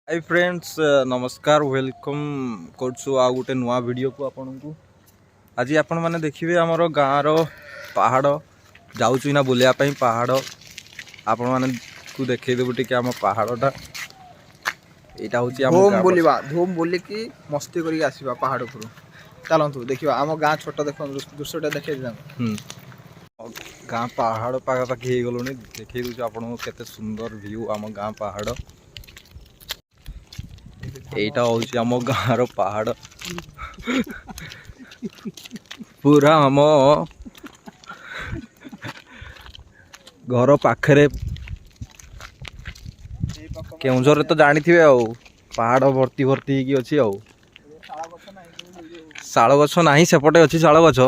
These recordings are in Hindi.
हाय फ्रेंड्स नमस्कार वेलकम करछु आ गोटे नुआ वीडियो को आपन को आज आपण माने देखिबे हमरो गाँव रो पहाड़ जाउछु ना बुलिया पई पहाड़ आपण माने को देखै देबु टिके हम पहाड़टा एटा होची हम धूम बोली की मस्ती करी आसीबा पहाड़ पर चलंतु देखिबा हम गाँ छोट देखो दृश्यटा देखै दिला गाँ पहाड़ पागा पाखी हे गलोनी देखै दुछु आपण को केते सुंदर व्यू हम गाँ पहाड़ एटा होची हम गाँव रो पहाड़ पूरा हम घर पाखरे केउझर तो जानी थे पहाड़ भर्ती भर्ती की अच्छी शाल गछ ना सेपटे अच्छी शाल गछ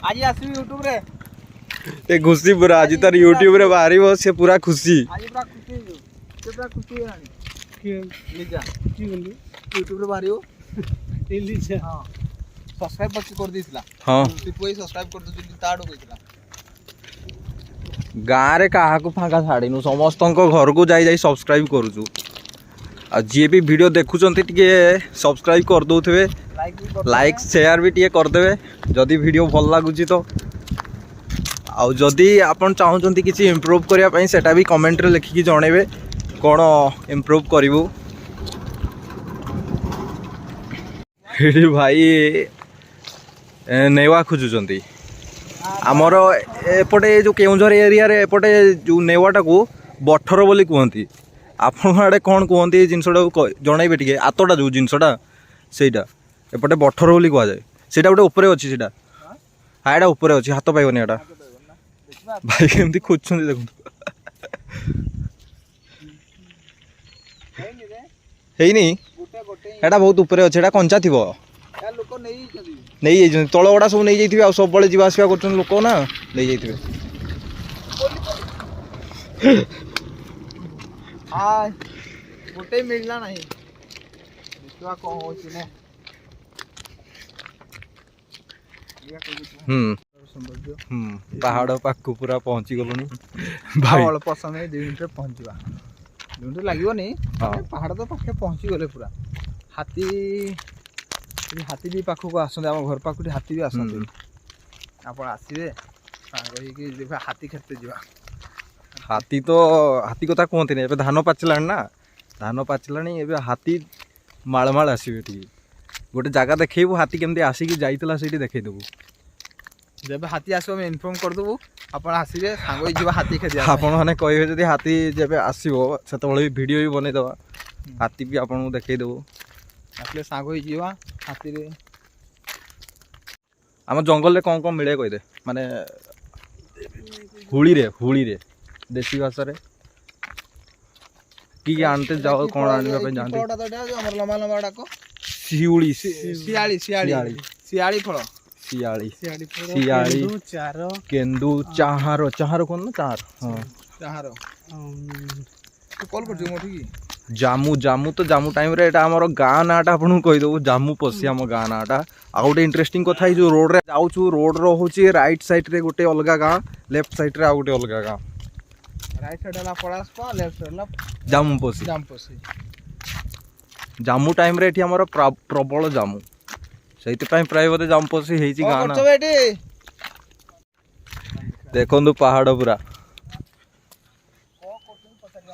आज आसबी यूट्यूब रे ए खुशी पूरा आज तार यूट्यूब रे बाहरी से पूरा खुशी आज पूरा खुशी से पूरा खुशी है के लीजा की बोली यूट्यूब रे बाहरी हो ए लीजा हां सब्सक्राइब पक्की कर दिसला हां तू कोई सब्सक्राइब कर दु ताडो कइतला गाँ रे कहा को फांका छाड़ीनु समस्त घर को जाई सब्सक्राइब करूछु आ जी भी वीडियो देखुचंती टिके सब्सक्राइब कर दउथबे लाइक शेयर भी टिके कर देबे जदी वीडियो भल लागुची तो आ जदी आपन चाहउचंती किछि इंप्रूव करिया पई सेटा भी कमेंट रे लिखि कि जणेबे कोन इंप्रूव करिवो हेडी भाई नेवा खोजुचंती आमर एपटे जो केउझर एरिया रे एपटे जो नेवाटा को बठर बोली कहती आपण आड़े कौन कहती जिनसटा जनइबे टिके आतटा जो जिनसटा सेटा एपटे बठर बोली कह जाए सेटा गोटे ऊपर अच्छी सेटा हाँ एटा ऊपर अच्छी हाथ पाइबनी एटा भाई केमती खोजुछंती देखु हेइनी एटा बहुत ऊपर अच्छी एटा कंचा थिबो नहीं तल गुड़ा सब नहीं जाइए सब बड़े जीवा आसवा कर लोक ना नहीं जाइए गोटे मिलला नहीं देखा कौन होची ने पहाड़ पाखु पूरा पहुंची गलुनी भाई अल्प समय 2 मिनिट पहुंचवा 2 मिनिट लागो नहीं पहाड़ तो पाखे पहुंची गले पूरा हाथी भी पाखक आसते आम घर पाखु हाथी भी आसते आप आसवे हाथी खेते जा हाथी तो हाथी कथा कहते नहीं धान पाचिला ना धान पाचिला ए हाथी मालमाल आसवे टी गोटे जगह देखू हाथी केमती आसिक जाइला से देखईदेबू जब हाथी आस इनफॉर्म करदेबू आप आसवे सांग हाथी खेत आपण मैंने कहे जब हाथी जब आसो से वीडियो भी बनईदे हाथी भी आपको देखईदेबू आसले सांग हाथी रे आम जंगल रे कौन कौन मिले कहीदे माने हुली रे देसी भाषा रे की आनते जाओ कौन आनिबा पे जानते हमर लंबा लंबा डाको शिउली सियाली फल सियाली केंदू चाहारो चाहारो कौन ना चार हां चाहारो तो कॉल कर जो मोठी जामू जामू तो जामू टाइम रे एटा हमर गाँ नाटा आपन कहि दउ जामू पसी हम गाँ नाटा आ गोटे इंटरेस्टिंग कथा जो रोड रे जाउछु रोड रो होची राइट साइड रे गोटे अलगा गाँ लेफ्ट साइड रे आ गोटे अलगा गाँ राइट साइड ला पड़ासपा लेफ्ट साइड ला जामू पसी जामू टाइम रे एठी हमर प्रबल जामू सेति पई प्राय बोते जामू पसी हेची गाँ ना देखंदु पहाड़ पूरा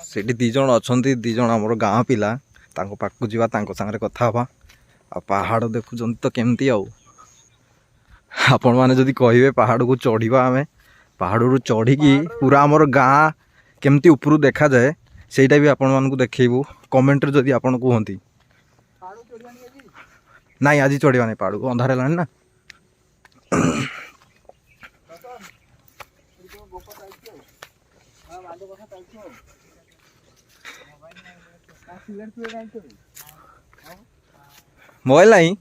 सेठी दी जण अछंती दी जण हमर गाँ पिला तांको पाकु जीवा तांको संगे कथा हबा आ पहाड़ देखुचंती तो केमती आपण माने जदी कहिबे पहाड़ को चढ़ीबा आमे पहाड़ रु चढ़ी की पूरा हमर गाँ केमती ऊपर देखा जाए सेटा भी आपण मान को देखैबू कमेंट रे जदी आपण कहंती नहीं आज चढ़ीबा नहीं पहाड़ को अंधार हेलानी ना मोबाइल नहीं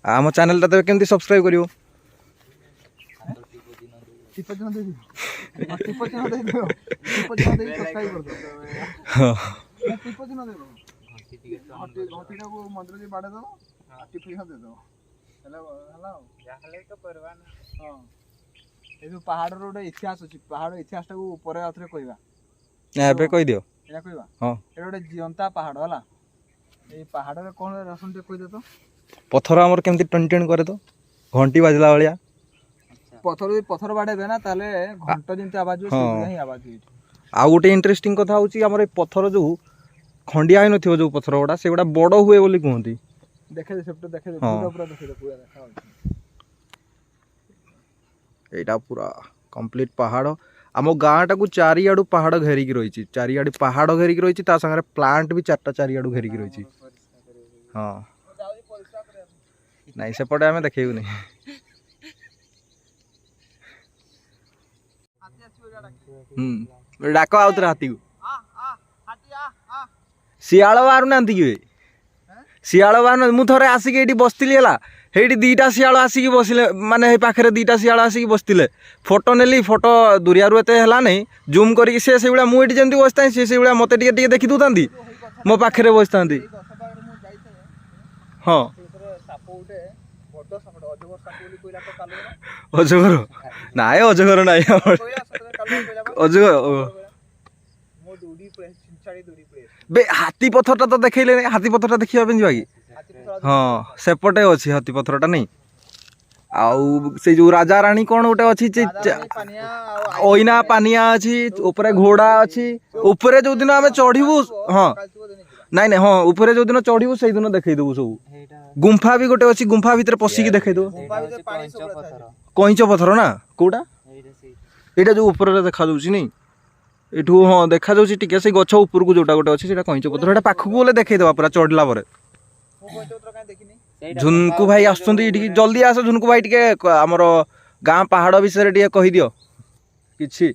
आम चैनल टा केमती सब्सक्राइब करियो ଘଟିଟାକୁ ମନ୍ଦିର ଦେଇ ବାଡ଼େଇ ଦେବ ଟିପି ଦେ ଦେବ ହେଲା ହେଲା ଯାହେଲେ ତ କରିବା ନା। ହଁ ଏ ଯୋଉ ପାହାଡ଼ର ଗୋଟେ ଇତିହାସ ଅଛି, ପାହାଡ଼ ଇତିହାସଟାକୁ ପରେ ଆଉଥରେ କହିବା। ଏବେ କହିଦିଅ। ଏଇଟା କହିବା? ହଁ ଏଇଟା ଗୋଟେ ଜିଅନ୍ତା ପାହାଡ଼ ହେଲା। ଏଇ ପାହାଡ଼ରେ କ'ଣ ରସନ ଟିକେ କହିଦେ ତ। ପଥର ଆମର କେମିତି ଟଣି ଟଣି କରେ ତ ଘଣ୍ଟି ବାଜିଲା ଭଳିଆ। ପଥର ବାଡ଼େଇବେ ନା ତାହେଲେ ଘଣ୍ଟ ଯେମିତି ଆବାଜ ହୁଏ ସେଇଭଳିଆ ହିଁ ଆବାଜ ହୁଏ। ଆଉ ଗୋଟେ ଇଣ୍ଟରେଷ୍ଟିଂ କଥା ହେଉଛି ଆମର ଏ ପଥର ଯୋଉ ଖଣ୍ଡିଆ ହେଇନଥିବ ଯୋଉ ପଥର ଗୁଡ଼ା ସେଗୁଡ଼ା ବଡ଼ ହୁଏ ବୋଲି କୁହନ୍ତି। ଦେଖେଇ ସେପଟେ ଦେଖେଇ ପୁରା ଦେଖେଇ ପୁରା ଦେଖା ହଉଛି। ଏଇଟା ପୁରା କମ୍ପ୍ଲିଟ ପାହାଡ଼। ଆମ ଗାଁଟାକୁ ଚାରିଆଡ଼ୁ ପାହାଡ଼ ଘେରିକି ରହିଛି, ଚାରିଆଡ଼େ ପାହାଡ଼ ଘେରିକି ରହିଛି, ତା ସାଙ୍ଗରେ ପ୍ଲାଣ୍ଟ ବି ଚାରିଆଡ଼ୁ ଘେରିକି ରହିଛି। ହଁ ନାଇଁ ସେପଟେ ଆମେ ଦେଖେଇବୁନି। ଡାକ ଆଉଥରେ ହାତୀକୁ। ଶିଆଳ ବାହାରୁନାହାନ୍ତି କି? ଶିଆଳ ବାହାରୁନାହାନ୍ତି। ମୁଁ ଥରେ ଆସିକି ଏଇଠି ବସିଥିଲି ହେଲା, ସେଇଠି ଦିଟା ଶିଆଳ ଆସିକି ବସିଲେ, ମାନେ ଏଇ ପାଖରେ ଦିଟା ଶିଆଳ ଆସିକି ବସିଥିଲେ। ଫଟୋ ନେଲି, ଫଟୋ ଦୁରିଆରୁ ଏତେ ହେଲା ନାହିଁ, ଜୁମ୍ କରିକି ସେ ସେଇଭଳିଆ ମୁଁ ଏଠି ଯେମିତି ବସିଥାଏ ସେ ସେଇଭଳିଆ ମୋତେ ଟିକେ ଟିକେ ଦେଖି ଦେଉଥାନ୍ତି, ମୋ ପାଖରେ ବସିଥାନ୍ତି। ହଁ ଅଜଗର ନାଇଁ, ଅଜଗର ନାଇଁ, ଅଜଗର ହାତୀ ପଥରଟା ତ ଦେଖେଇଲେ, ହାତୀ ପଥରଟା ଦେଖିବା ପାଇଁ ଯିବା କି? ହଁ ସେପଟେ ଅଛି ହାତୀ ପଥରଟା ନାଇଁ। ଆଉ ସେଇ ଯୋଉ ରାଜା ରାଣୀ କ'ଣ ଗୋଟେ ଅଛି, ଅଇନା ପାନିଆ ଅଛି, ଉପରେ ଘୋଡ଼ା ଅଛି। ଉପରେ ଯୋଉଦିନ ଆମେ ଚଢିବୁ, ହଁ ନାଇଁ ନାଇଁ, ହଁ ଉପରେ ଯୋଉଦିନ ଚଢିବୁ ସେଇଦିନ ଦେଖେଇଦବୁ ସବୁ। ଗୁମ୍ଫା ବି ଗୋଟେ ଅଛି, ଗୁମ୍ଫା ଭିତରେ ପଶିକି ଦେଖେଇଦବୁ। କଇଁଚ ପଥର ନା କୋଉଟା? ଏଇଟା ଯୋଉ ଉପରେ ଦେଖାଯାଉଛି ନାଇଁ, ଏଠୁ ହଁ ଦେଖାଯାଉଛି ଟିକେ ସେଇ ଗଛ ଉପରକୁ ଯୋଉଟା ଗୋଟେ ଅଛି ସେଇଟା କଇଁଚ ପଥର। ସେଇଟା ପାଖକୁ ଗଲେ ଦେଖେଇଦବା ପୁରା ଚଢିଲା ପରେ। ଝୁନକୁ ଭାଇ ଆସୁଛନ୍ତି ଏଠିକି, ଜଲ୍ଦି ଆସ ଝୁନକୁ ଭାଇ, ଟିକେ ଆମର ଗାଁ ପାହାଡ଼ ବିଷୟରେ ଟିକେ କହିଦିଅ କିଛି।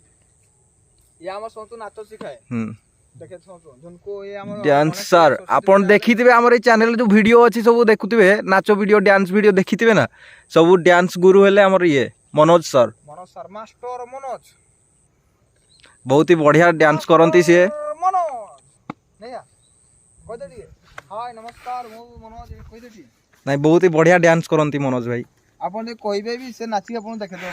ଡ୍ୟାନ୍ସର ଆପଣ ଦେଖିଥିବେ, ଆମର ଏଇ ଚ୍ୟାନେଲ ଯୋଉ ଭିଡ଼ିଓ ଅଛି ସବୁ ଦେଖୁଥିବେ, ନାଚ ଭିଡ଼ିଓ, ଡ୍ୟାନ୍ସ ଭିଡ଼ିଓ ଦେଖିଥିବେ ନା। ସବୁ ଡ୍ୟାନ୍ସ ଗୁରୁ ହେଲେ ଆମର ଇଏ ମନୋଜ ସାର୍। ବହୁତ ହି ବଢିଆ ଡ୍ୟାନ୍ସ କରନ୍ତି ସିଏ। ନାଇଁ ବହୁତ ହି ବଢିଆ ଡ୍ୟାନ୍ସ କରନ୍ତି ମନୋଜ ଭାଇ। ଆପଣ ଟିକେ କହିବେ ବି, ସେ ନାଚିକି ଆପଣ ଦେଖେଇଦେବ।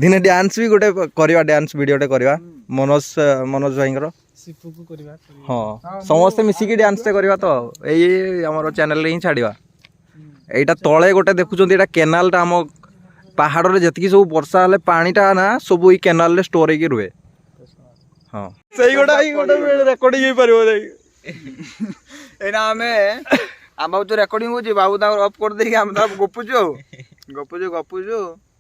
ଦିନେ ଡ୍ୟାନ୍ସ ବି ଗୋଟେ କରିବା, ଡ୍ୟାନ୍ସ ଭିଡ଼ିଓଟେ କରିବା ମନୋଜ ଭାଇଙ୍କର। ହଁ ସମସ୍ତେ ମିଶିକି ଡ୍ୟାନ୍ସଟେ କରିବା ତ, ଏଇ ଆମର ଚ୍ୟାନେଲରେ ହିଁ ଛାଡ଼ିବା। ଏଇଟା ତଳେ ଗୋଟେ ଦେଖୁଛନ୍ତି, ଏଇଟା କେନାଲଟା। ଆମ ପାହାଡ଼ରେ ଯେତିକି ସବୁ ବର୍ଷା ହେଲେ ପାଣିଟା ନା ସବୁ ଏଇ କେନାଲରେ ଷ୍ଟୋର ହେଇକି ରୁହେ। ହଁ ସେଇ ଗୋଟେ ରେକର୍ଡିଂ ହେଇପାରିବ। ଏଇନା ଆମେ ଆମ ଯୋଉ ରେକର୍ଡିଂ ହଉଛି, ବାବୁ ତାଙ୍କର ଅଫ୍ କରିଦେଇକି ଆମେ ତାକୁ ଗପୁଛୁ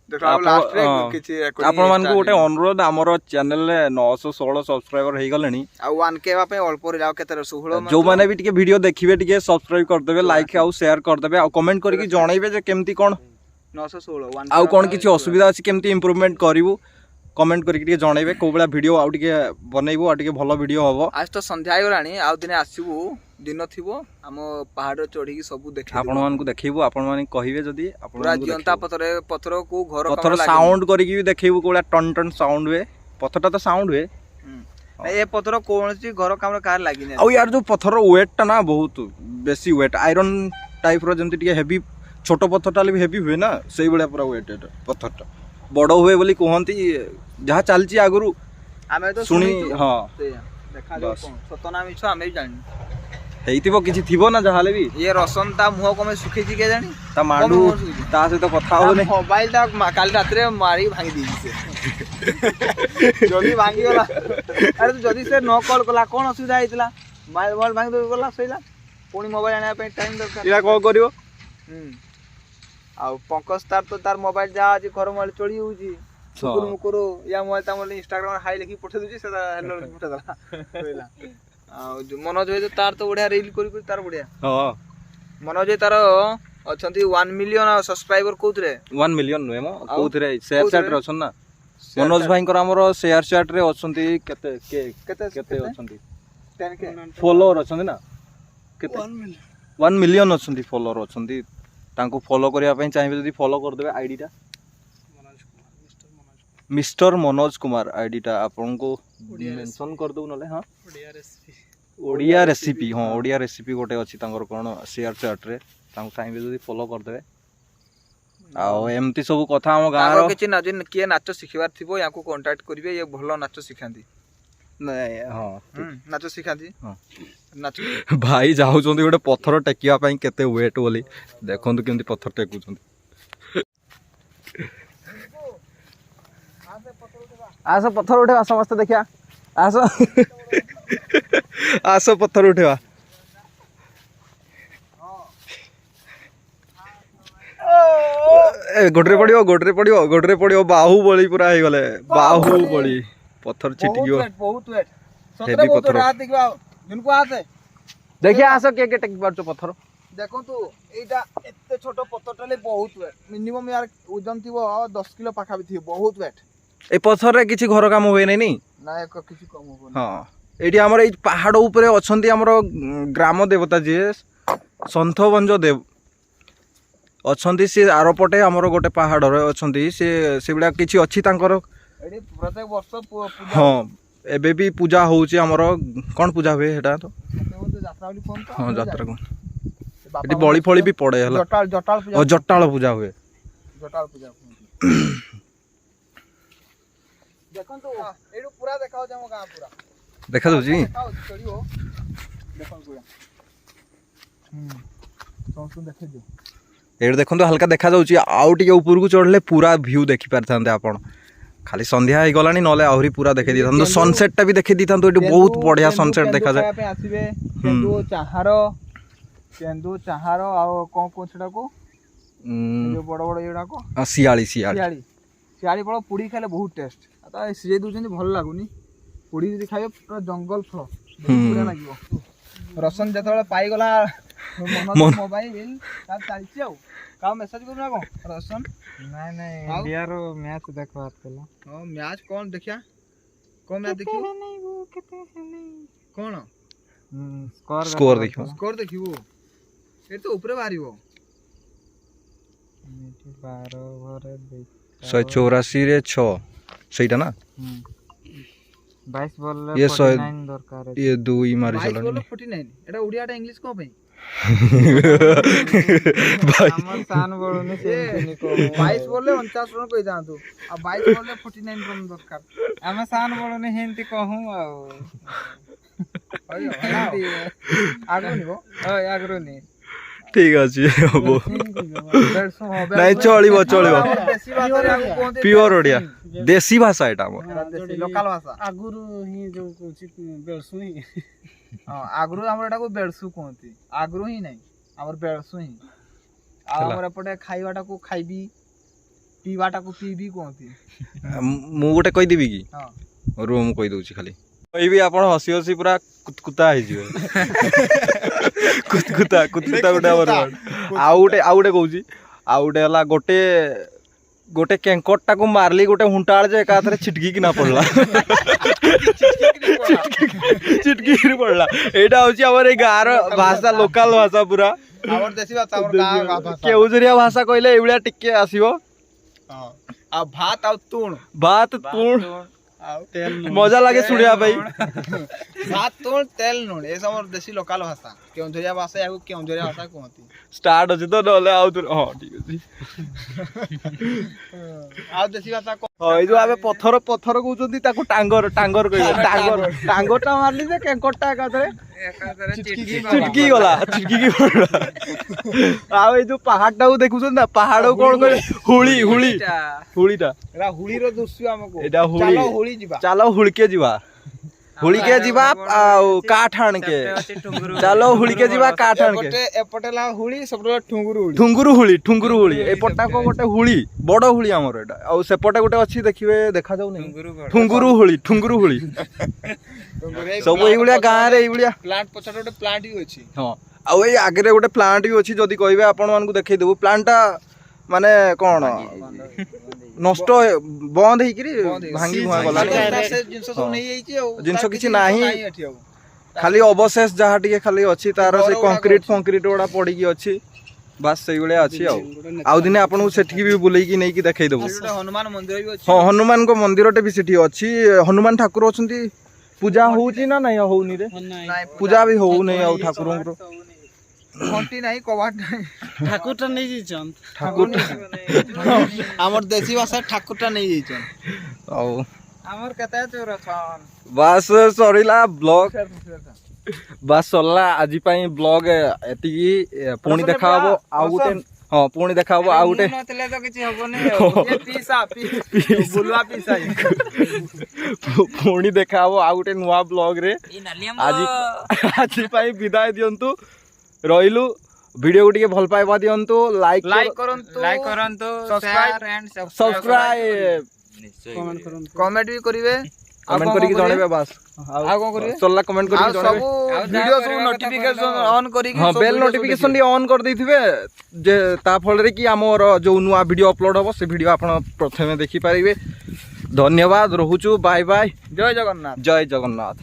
ଆପଣ ମାନଙ୍କୁ ଗୋଟେ ଅନୁରୋଧ, ଆମର ଚ୍ୟାନେଲରେ 916 ସବସ୍କ୍ରାଇବର ହେଇଗଲେଣି, ଆଉ 1K ହେବା ପାଇଁ ଅଳ୍ପ ରହିଲା, ଆଉ କେତେ 16। ଯୋଉମାନେ ବି ଟିକେ ଭିଡ଼ିଓ ଦେଖିବେ ଟିକେ ସବସ୍କ୍ରାଇବ କରିଦେବେ, ଲାଇକ୍ ଆଉ ସେୟାର କରିଦେବେ, ଆଉ କମେଣ୍ଟ କରିକି ଜଣେଇବେ ଯେ କେମିତି କ'ଣ 916 ଆଉ କ'ଣ କିଛି ଅସୁବିଧା ଅଛି, କେମିତି ଇମ୍ପ୍ରୁଭମେଣ୍ଟ କରିବୁ, କମେଣ୍ଟ କରିକି ଟିକେ ଜଣେଇବେ। କୋଉ ଭଳିଆ ଭିଡ଼ିଓ ଆଉ ଟିକେ ବନେଇବୁ, ଆଉ ଟିକେ ଭଲ ଭିଡ଼ିଓ ହବ। ଆଜି ତ ସନ୍ଧ୍ୟା ହେଇଗଲାଣି, ଆଉ ଦିନେ ଆସିବୁ, ଦିନ ଥିବ, ଆମ ପାହାଡ଼ରେ ଚଢିକି ସବୁ ଦେଖେଇବୁ, ଆପଣ ମାନଙ୍କୁ ଦେଖେଇବୁ। ଆପଣ ମାନେ କହିବେ ଯଦି ପୁରା ଜିଅନ୍ତା ପଥରକୁ ଘର ପଥର ସାଉଣ୍ଡ କରିକି ବି ଦେଖେଇବୁ, କୋଉ ଭଳିଆ ଟନ୍ ଟନ୍ ସାଉଣ୍ଡ ହୁଏ। ପଥରଟା ତ ସାଉଣ୍ଡ ହୁଏ। ଏ ପଥର କୌଣସି ଘର କାମରେ କାହାର ଲାଗିନି। ଆଉ ୟାର ଯୋଉ ପଥର ୱେଟଟା ନା ବହୁତ ବେଶୀ ୱେଟ, ଆଇରନ୍ ଟାଇପର, ଯେମିତି ଟିକେ ହେଭି, ଛୋଟ ପଥରଟା ବି ହେଭି ହୁଏ ନା, ସେଇଭଳିଆ ପୁରା ୱେଟ। ଏଟା ପଥରଟା ବଡ଼ ହୁଏ ବୋଲି କୁହନ୍ତି, ଯାହା ଚାଲିଛି ଆଗରୁ ଆମେ ତ ଶୁଣି। ହଁ ସତ ନା ମିଛ ଆମେ ବି ଜାଣିନୁ, ହେଇଥିବ କିଛି ଥିବ ନା ଯାହାହେଲେ ବି। ଇଏ ରସନ ତା ମୁହଁ କମେ ଶୁଖେଇଛି କେ ଜାଣି, ତା ମାଣ୍ଡୁ ତା ସହିତ କଥା ହଉନି। ମୋବାଇଲ ଟା କାଲି ରାତିରେ ମାରିକି ଭାଙ୍ଗି ଦେଇଛି ସେ। ଯଦି ଭାଙ୍ଗିଗଲା, ଆରେ ଯଦି ସେ ନ କଲ୍ କଲା କ'ଣ ଅସୁବିଧା ହେଇଥିଲା? ମୋବାଇଲ ଭାଙ୍ଗି ଗଲା, ସଇଲା। ପୁଣି ମୋବାଇଲ ଆଣିବା ପାଇଁ ଟାଇମ୍ ଦରକାର। ଏଇଟା କ'ଣ କରିବ? ଆଉ ପଙ୍କଜ ତାର ମୋବାଇଲ ଯାହା ଅଛି ଘର ମୋବାଇଲ ଚଳି ହଉଛି, ଶୁକୁରୁ ମୁକୁରୁ ୟା ମୋବାଇଲ ତା ମୋବାଇଲ ଇନଷ୍ଟାଗ୍ରାମ ହାଇ ଲେଖିକି ପଠେଇ ଦଉଛି, ସେ ହେଲୋ ପଠେଇଦେଲା, ସଇଲା। ଆଉ ମନୋଜ ଭାଇ ତାର ତ ବଢିଆ ରିଲ କରି ତାର ବଢିଆ। ମନୋଜ ଭାଇ ତାର ଅଛନ୍ତି 1 ମିଲିୟନ ସବସ୍କ୍ରାଇବର। କୋଉଥିରେ? 1 ମିଲିୟନ ନୁହେଁ ମ, କୋଉଥିରେ? ସେୟାର ଚାର୍ଟରେ ଅଛନ୍ତି ନା ମନୋଜ ଭାଇଙ୍କର। ଆମର ସେୟାର ଚାର୍ଟରେ ଅଛନ୍ତି କେତେ ଅଛନ୍ତି? 10K ଫଲୋଅର ଅଛନ୍ତି ନା, କେତେ? 1 ମିଲିୟନ ଅଛନ୍ତି, ଫଲୋଅର ଅଛନ୍ତି। ତାଙ୍କୁ ଫଲୋ କରିବା ପାଇଁ ଚାହିଁବେ ଯଦି ଫଲୋ କରିଦେବେ। ଆଇଡିଟା ମିଷ୍ଟର ମନୋଜ କୁମାର, ଆଇଡିଟା ଆପଣଙ୍କୁ ମେନସନ୍ କରିଦେବୁ ନହେଲେ। ହଁ ओडिया रेसिपी हाँ ओडिया रेसिपी गोटे अच्छी कौन शेयर चैट रे चाहिए जब फॉलो करदे एमती सब कथा आम गाँव किसी ना किए नाच शिखबार थी या कांटेक्ट करेंगे ये भल नाच शिखाती हाँ नाच शिखाती नाच भाई जाऊँ गोटे पत्थर टेकिया केते वेट बोली देखो केमती पत्थर टेकुंट आस पत्थर उठेवा समस्ते देखिया आस आस पत्थर उठेवा गोटरे पड़ो बाहुबली पूरा हो गले बाहुबली पत्थर छिटकियो बहुत वेट हेवी पत्थर जिनको आसे देखिए आस के टेक पारछ पत्थर देखो तू एटा एते छोट पत्थरटा ले बहुत वेट मिनिमम यार ओजन थिबो 10 किलो पाखा भी थी बहुत वेट ए पत्थर रे किछि घर काम होय नै ना एक किछि कम हो हां एटी हमर ए पहाड़ ऊपर अछंती हमर ग्राम देवता जे संथवंज देव अछंती से आरपटे हमर गोटे पहाड़ रे अछंती से बिला किछि अछि तांकर एडी प्रत्येक वर्ष पूजा हां एबे भी पूजा होउची हमर कोन पूजा होय हेटा तो यात्रा वाली कोन तो हां यात्रा को एटी बळी फळी भी पड़े हला जटाल पूजा जटाल पूजा हुए जटाल पूजा देखो तो एडू पूरा देखाओ जमो गां पूरा देखा दो जी देखाओ चलियो देखो पूरा सुन देखे दो एड देखो हल्का देखा जाउची आउ टिके ऊपर को चढ़ले पूरा व्यू देखि पारथांते आपण खाली संध्या हो गलानी नले आहुरी पूरा देखे दिथांतो सनसेट टा भी देखे दिथांतो एटी बहुत बढ़िया सनसेट देखा जाय पे आसीबे केंदू चाहार आ कोन छडा को जो बड़ बड़ एडा को सियाली बड़ पुड़ी खाले बहुत टेस्ट आता सिजे दुचंदी भल लागुनी पुड़ी जदी खाइबे पूरा जंगल फल पूरा लागिवो रसन जतबे पाई गला मोबाइल ता चलछि आ का मेसेज करू ना को रसन नहीं इंडिया रो मैच देखबात केला हां मैच कोन देखिया कोन मैच देखियो नहीं वो केते नहीं कोन स्कोर देखियो ए तो ऊपर बारिवो 12 ओवर 184 रे 6 सहीटा ना 22 बॉल ये 49 दरकार है ये दो ही मारी 22 बॉल 49 एटा उडियाटा इंग्लिश को पई भाई हमर सान बोलने से को 22 बॉल 49 रन कहि जांतु आ 22 बॉल 49 रन दरकार हम सान बोलने हेंती कहूं आ आगो निबो आगरो नि ठीक अछि हबो नहीं चलिबो प्योर ओडिया देसी भाषा एटा देसी लोकल भाषा आगुरु ही जो कोची बेळसु ही हां आगुरु हमर एटा को बेळसु कोंती आगुरु ही नहीं हमर बेळसु ही आ हमर पटे खाइबाटा को खाइबी पीबाटा को पीबी कोंती मु गोटे कहि देबी की हां रूम कहि दउची खाली कहबी आपण हसी हसी पूरा कुतकुता हे जियो कुतकुता गोटे हमर आउ गोटे कहूची आउ गोटे हला गोटे केंकटा को मारली गोटे हुंटाळ जे एकाथरे छिटकी कि ना पड़ला छिटकी पड़ला एटा होची हमर ए गार भाषा लोकल भाषा पूरा हमर देसी भाषा हमर गाँव भाषा केउजरिया भाषा कहले एवलिया टिके आसीबो हां आ भात आ तुण मजा लगे सुनिया भाई भात तुण तेल नून ए हमर देसी लोकल भाषा केउजरिया भाषा याको केउजरिया भाषा कहती स्टार्ट अछि तो नले आउ हां ठीक अछि आ देसी भाषा हां ए जो आबे पत्थर कहउचंती ताको टांगर कहबे टांगरटा मारली जे केंकटटा एकाथरे चिटकी गला चिटकी पड़ला आ ए जो पहाड़टा को देखुछन ना पहाड़ कोन करे हुलीटा एरा हुली रो दृश्य हमको एटा हुली चलो हुलके जीवा हुलिके जीवा आ काठ आन के चलो हुलिके जीवा काठ आन के एपटेला हुली सबटला ठुंगुरु हुली ए पट्टा को गोटे हुली बड़ हुली हमर एटा आ सेपटे गोटे अछि देखिबे देखा जाउ नै ठुंगुरु हुली सब एई गुलिया गां रे एई गुलिया प्लांट पछटे गोटे प्लांट भी अछि हां आ एई आगे गोटे प्लांट भी अछि जदी कहबे आपण मान को देखै देबो प्लांटटा माने कोन नष्ट बंद है कि भांगी हुआ गला जिनस किछि नाही खाली अवशेष जहाँ टिके खाली अच्छी तार से कंक्रीट गुड़ा पड़ी अच्छी बास से भाया अच्छी आउ दिने आपन सेठी भी बुलेकी नहीं कि देखै देबो हनुमान मंदिर भी अछि हां हनुमान को मंदिरटे भी सेठी अछि हनुमान ठाकुर अछंती ପୂଜା ହଉଛି ନା ନାଇଁ ହଉନି ରେ ନାଇଁ ପୂଜା ବି ହଉନି ଆଉ ଠାକୁରଙ୍କର ଘଣ୍ଟି ନାହିଁ କବାଟ ନାହିଁ ଠାକୁରଟା ନେଇଯାଇଛନ୍ ଠାକୁର ଆମର ଦେଶୀ ଭାଷା ଠାକୁରଟା ନେଇଯାଇଛନ୍ ଆଉ ଆମର କେତେ ଚୋର ଅଛନ୍ ବାସ୍ ସରିଲା ବ୍ଲଗ ବାସ୍ ସରିଲା ଆଜି ପାଇଁ ବ୍ଲଗ ଏତିକି ପୁଣି ଦେଖା ହବ ଆଉ ଗୋଟେ ହଁ ପୁଣି ଦେଖା ହବ ଆଉ ଗୋଟେ ନଥିଲେ ତ କିଛି ହବନି ବୁଲୁଆ ପିସା ପୁଣି ଦେଖା ହବ ଆଉ ଗୋଟେ ନୂଆ ବ୍ଲଗ ରେ ଆଜି ପାଇଁ ବିଦାୟ ଦିଅନ୍ତୁ ରହିଲୁ ଭିଡ଼ିଓକୁ ଟିକେ ଭଲ ପାଇବା ଦିଅନ୍ତୁ ଲାଇକ୍ କରନ୍ତୁ ସବସ୍କ୍ରାଇବ କମେଣ୍ଟ ବି କରିବେ କମେଣ୍ଟ କରିକି ଜଣେଇବେ ବାସ୍ ଆଉ କଣ କରିବେ ସରିଲା କମେଣ୍ଟ କରିକି ଜଣେଇବେ ସବୁ ଭିଡିଓ ସବୁ ନୋଟିଫିକେସନ ଅନ୍ କରିକି ହଁ ବେଲ୍ ନୋଟିଫିକେସନ ଟିକେ ଅନ୍ କରିଦେଇଥିବେ ଯେ ତା ଫଳରେ କି ଆମର ଯୋଉ ନୂଆ ଭିଡ଼ିଓ ଅପଲୋଡ ହବ ସେ ଭିଡ଼ିଓ ଆପଣ ପ୍ରଥମେ ଦେଖିପାରିବେ ଧନ୍ୟବାଦ ରହୁଛୁ ବାଏ ବାଏ ଜୟ ଜଗନ୍ନାଥ ଜୟ ଜଗନ୍ନାଥ।